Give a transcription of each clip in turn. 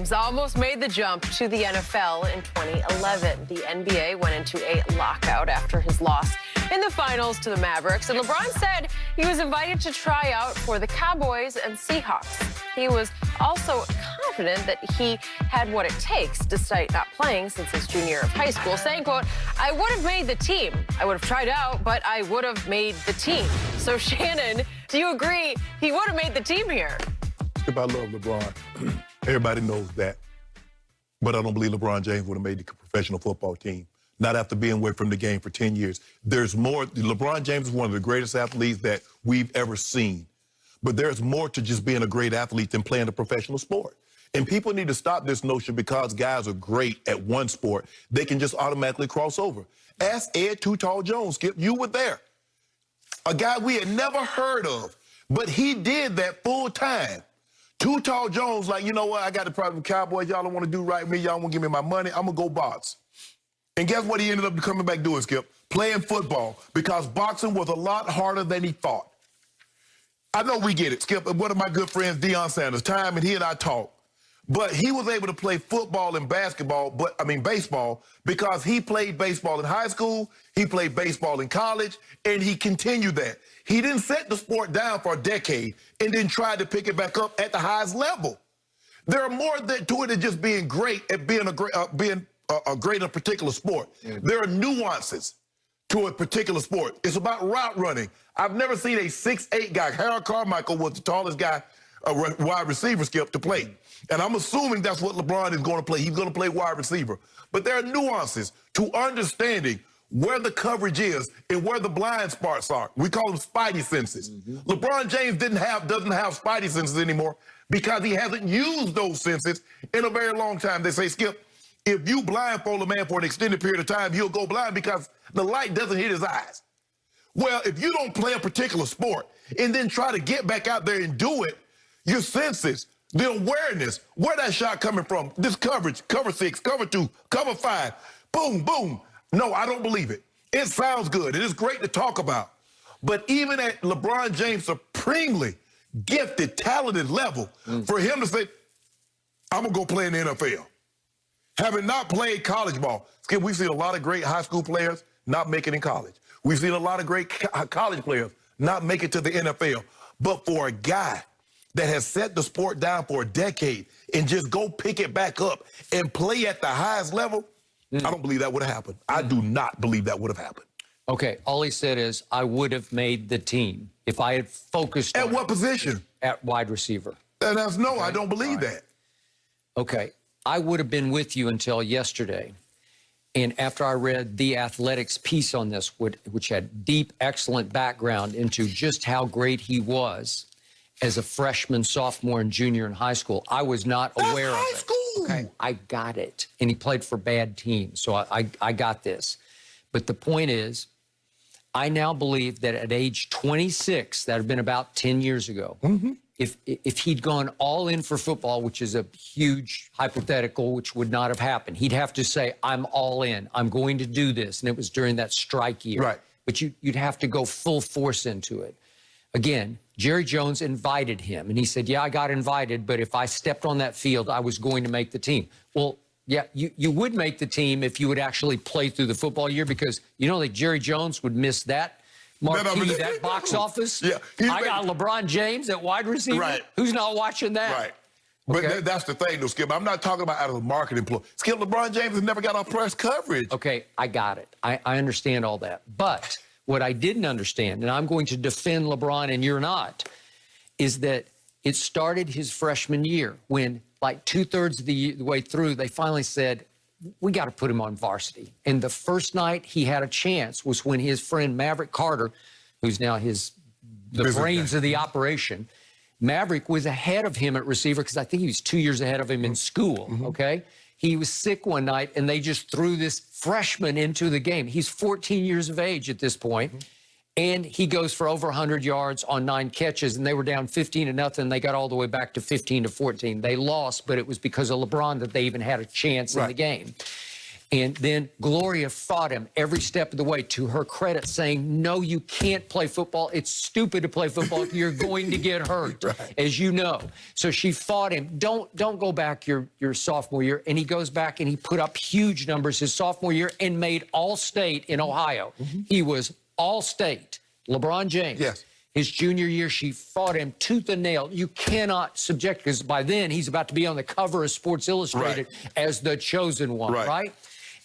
James almost made the jump to the NFL in 2011. The NBA went into a lockout after his loss in the finals to the Mavericks, and LeBron said he was invited to try out for the Cowboys and Seahawks. He was also confident that he had what it takes, despite not playing since his junior year of high school, saying, quote, "I would have made the team. I would have tried out, but I would have made the team." So, Shannon, do you agree he would have made the team here? I love LeBron. Everybody knows that. But I don't believe LeBron James would have made the professional football team, not after being away from the game for 10 years. There's more. LeBron James is one of the greatest athletes that we've ever seen. But there's more to just being a great athlete than playing a professional sport. And people need to stop this notion because guys are great at one sport, they can just automatically cross over. Ask Ed Too Tall Jones, Skip, you were there. A guy we had never heard of, but he did that full time. Too Tall Jones, like, you know what, I got a problem with Cowboys. Y'all don't want to do right with me. Y'all won't give me my money. I'm going to go box. And guess what he ended up coming back doing, Skip? Playing football, because boxing was a lot harder than he thought. I know we get it, Skip. One of my good friends, Deion Sanders, Time, and he and I talk. But he was able to play football and basketball, baseball, because he played baseball in high school, he played baseball in college, and he continued that. He didn't set the sport down for a decade and then tried to pick it back up at the highest level. There are more to it than just being great at being great in a particular sport. Yeah. There are nuances to a particular sport. It's about route running. I've never seen a 6'8" guy. Harold Carmichael was the tallest guy, wide receiver, Skip, to play. And I'm assuming that's what LeBron is going to play. He's going to play wide receiver. But there are nuances to understanding where the coverage is and where the blind spots are. We call them spidey senses. LeBron James doesn't have spidey senses anymore because he hasn't used those senses in a very long time. They say, Skip, if you blindfold a man for an extended period of time, he'll go blind because the light doesn't hit his eyes. Well, if you don't play a particular sport and then try to get back out there and do it, your senses, the awareness, where that shot coming from, this coverage, cover 6, cover 2, cover 5, boom, boom. No, I don't believe it. It sounds good. It is great to talk about. But even at LeBron James' supremely gifted, talented level, for him to say, I'm going to go play in the NFL, having not played college ball. Skip, we've seen a lot of great high school players not make it in college. We've seen a lot of great college players not make it to the NFL. But for a guy that has set the sport down for a decade and just go pick it back up and play at the highest level, I don't believe that would have happened. I do not believe that would have happened. Okay, all he said is, I would have made the team if I had focused on... At what position? At wide receiver. And that's no, okay. I don't believe that. Okay, I would have been with you until yesterday. And after I read The Athletic's piece on this, which had deep, excellent background into just how great he was as a freshman, sophomore, and junior in high school, I was not aware of it. High school. Okay, I got it. And he played for bad teams, so I got this. But the point is, I now believe that at age 26, that had been about 10 years ago, if he'd gone all in for football, which is a huge hypothetical, which would not have happened, he'd have to say, I'm all in. I'm going to do this. And it was during that strike year. Right. But you'd have to go full force into it. Again, Jerry Jones invited him, and he said, yeah, I got invited, but if I stepped on that field, I was going to make the team. Well, yeah, you would make the team if you would actually play through the football year, because you know that Jerry Jones would miss that marquee, that box office. Yeah, I got LeBron James at wide receiver. Right. Who's not watching that? Right. But okay. That's the thing, though, Skip. I'm not talking about out of the marketing ploy. Skip, LeBron James has never got off press coverage. Okay, I got it. I understand all that. But what I didn't understand, and I'm going to defend LeBron and you're not, is that it started his freshman year when, like, 2/3 of the way through, they finally said, we got to put him on varsity. And the first night he had a chance was when his friend Maverick Carter, who's now the brains of the operation, Maverick was ahead of him at receiver because I think he was 2 years ahead of him in school, okay? He was sick one night, and they just threw this freshman into the game. He's 14 years of age at this point, and he goes for over 100 yards on 9 catches, and they were down 15-0. They got all the way back to 15-14. They lost, but it was because of LeBron that they even had a chance in the game. And then Gloria fought him every step of the way, to her credit, saying, no, you can't play football. It's stupid to play football. You're going to get hurt, Right. as you know. So she fought him. Don't go back your sophomore year. And he goes back and he put up huge numbers his sophomore year and made All-State in Ohio. He was All-State. LeBron James. Yes. His junior year, she fought him tooth and nail. You cannot subject, because by then he's about to be on the cover of Sports Illustrated as the chosen one, right?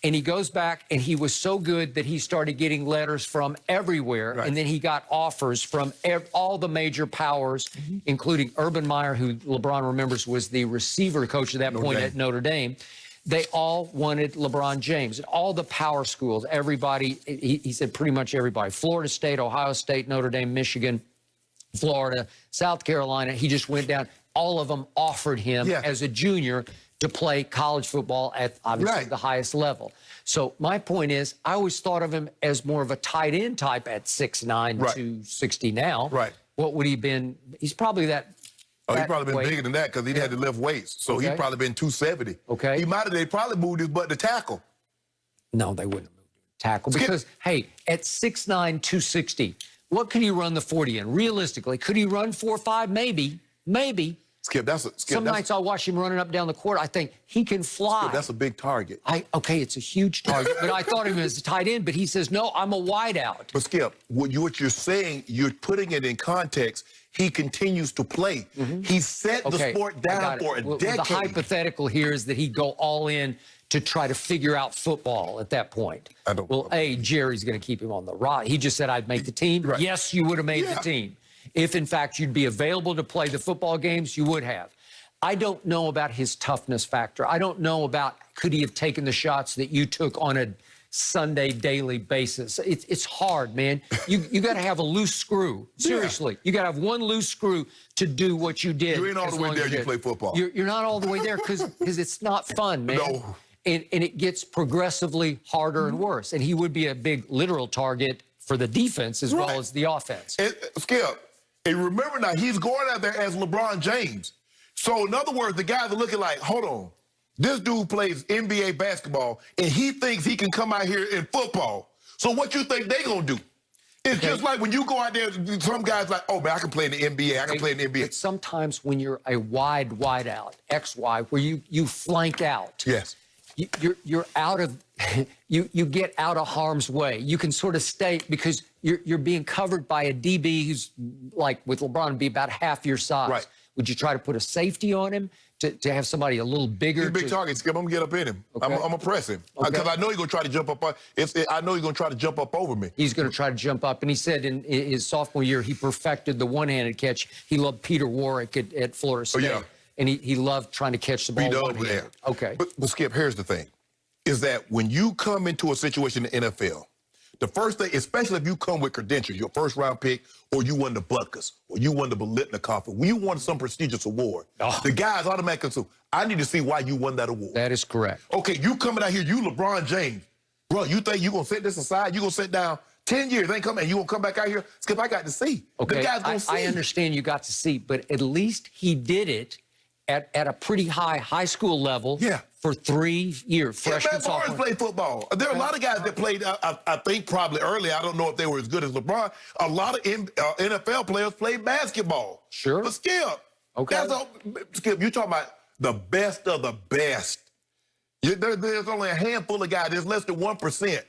And he goes back, and he was so good that he started getting letters from everywhere. And then he got offers from all the major powers, including Urban Meyer, who LeBron remembers was the receiver coach at that point at Notre Dame. They all wanted LeBron James. All the power schools, everybody, he said pretty much everybody. Florida State, Ohio State, Notre Dame, Michigan, Florida, South Carolina. He just went down. All of them offered him as a junior to play college football at obviously the highest level. So my point is, I always thought of him as more of a tight end type at 6'9", 260 now. What would he been? He's probably that. Oh, he'd probably been bigger than that, because he'd had to lift weights. So he'd probably been 270. They probably moved his butt to tackle. No, they wouldn't have moved him to tackle, because, hey, at 6'9", 260, what could he run the 40 in? Realistically, could he run 4.5? Maybe. Maybe. Skip, Some nights I'll watch him running up down the court. I think he can fly. Skip, that's a big target. Okay, it's a huge target, but I thought of him as a tight end, but he says, no, I'm a wideout. But Skip, what you're saying, you're putting it in context. He continues to play. He set the sport down for a decade. The hypothetical here is that he'd go all in to try to figure out football at that point. Jerry's going to keep him on the roster. He just said, I'd make the team. Yes, you would have made the team. If, in fact, you'd be available to play the football games, you would have. I don't know about his toughness factor. I don't know about, could he have taken the shots that you took on a Sunday daily basis. It's hard, man. You got to have a loose screw. Seriously. You got to have one loose screw to do what you did. You ain't all the way there, you play football. You're not all the way there because it's not fun, man. No. And it gets progressively harder and worse. And he would be a big literal target for the defense as well as the offense. Skip, and remember now, he's going out there as LeBron James. So, in other words, the guys are looking like, hold on, this dude plays NBA basketball, and he thinks he can come out here in football. So what you think they going to do? It's just like when you go out there, some guys like, oh, man, I can play in the NBA. I can play in the NBA. But sometimes when you're a wide out, XY, where you flank out. Yes. You're out of, you get out of harm's way. You can sort of stay because you're being covered by a DB who's like with LeBron be about half your size. Right. Would you try to put a safety on him to have somebody a little bigger? He's a big target, Skip. I'm gonna get up in him. I'm gonna press him because I know he's gonna try to jump up. I know he's gonna try to jump up over me. He's gonna try to jump up, and he said in his sophomore year he perfected the one-handed catch. He loved Peter Warwick at Florida State. Oh, yeah. And he loved trying to catch the ball one-handed. Okay. But Skip, here's the thing, is that when you come into a situation in the NFL, the first thing, especially if you come with credentials, your first-round pick, or you won the Butkus, or you won the Bolitnikoff, or you won some prestigious award, the guys automatically say, I need to see why you won that award. That is correct. Okay, you coming out here, you LeBron James. Bro, you think you going to set this aside? You going to sit down 10 years, ain't come, and you going to come back out here? Skip, I got to see. Okay, the guy's going to see. I understand you got to see, but at least he did it at a pretty high school level for 3 years. Freshman, Matt Barnes played football. There are a lot of guys that played, I think probably early. I don't know if they were as good as LeBron. A lot of NFL players played basketball. Sure. But Skip, Skip, you're talking about the best of the best. There's only a handful of guys, there's less than 1%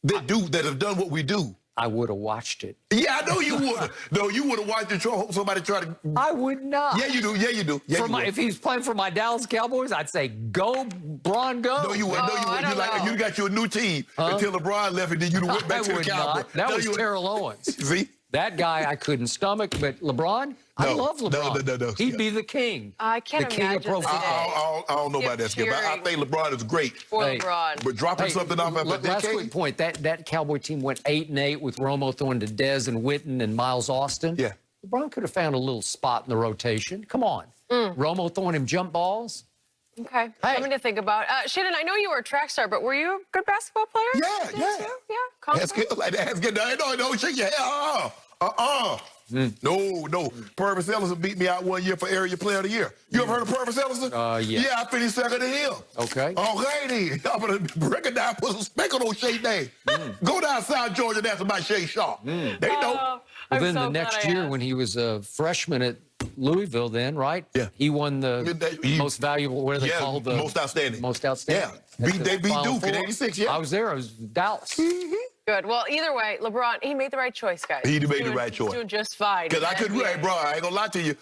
that have done what we do. I would have watched it. Yeah, I know you would. No, you would have watched it. Somebody try to. I would not. Yeah, you do. Yeah, you do. Yeah, if he's playing for my Dallas Cowboys, I'd say, go, Bron, go. No, you wouldn't. No, you wouldn't. You got you a new team until LeBron left, and then you went back to the Cowboys. That was Terrell Owens. See? That guy I couldn't stomach, but LeBron, I love LeBron. No. He'd be the king. I can't the king of pro football. I don't know about that, Skip. I think LeBron is great. For LeBron. But dropping something off after a decade. Last quick point, that Cowboy team went 8-8 with Romo throwing to Dez and Witten and Miles Austin. Yeah. LeBron could have found a little spot in the rotation. Come on. Romo throwing him jump balls. Okay, something to think about. Shannon, I know you were a track star, but were you a good basketball player? Yeah. Confident? That's good. No, shake your head. No. Purvis Ellison beat me out one year for Area Player of the Year. You ever heard of Purvis Ellison? Yeah. Yeah, I finished second to him. Okay. Okay, then. I'm going to recognize, put some speck on those Shea name. Go down South Georgia and ask about Shea Shaw. They know. Well, then I'm so the next year, when he was a freshman at Louisville, then, right? Yeah. He won the most valuable, what are they called? The most outstanding. Most outstanding. Yeah. They beat Final Duke in Four. 86, yeah. I was there. I was in Dallas. Good. Well, either way, LeBron, he made the right choice, guys. He made He's the doing- right choice. He's doing just fine. Because I couldn't, NBA. hey, bro, I ain't going to lie to you.